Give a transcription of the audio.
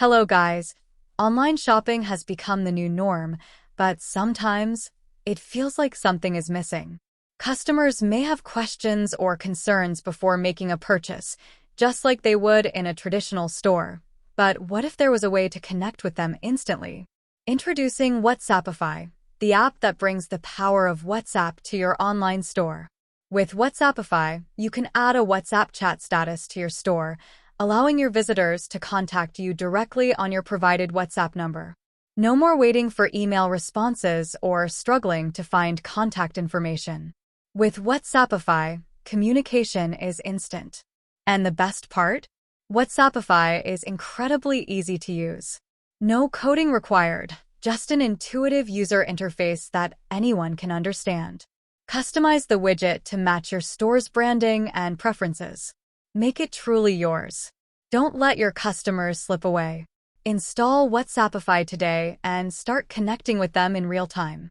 Hello guys. Online shopping has become the new norm, but sometimes it feels like something is missing. Customers may have questions or concerns before making a purchase, just like they would in a traditional store. But what if there was a way to connect with them instantly? Introducing WhatsAppify, the app that brings the power of WhatsApp to your online store. With WhatsAppify, you can add a WhatsApp chat status to your store, allowing your visitors to contact you directly on your provided WhatsApp number. No more waiting for email responses or struggling to find contact information. With WhatsAppify, communication is instant. And the best part? WhatsAppify is incredibly easy to use. No coding required, just an intuitive user interface that anyone can understand. Customize the widget to match your store's branding and preferences. Make it truly yours. Don't let your customers slip away. Install WhatsAppify today and start connecting with them in real time.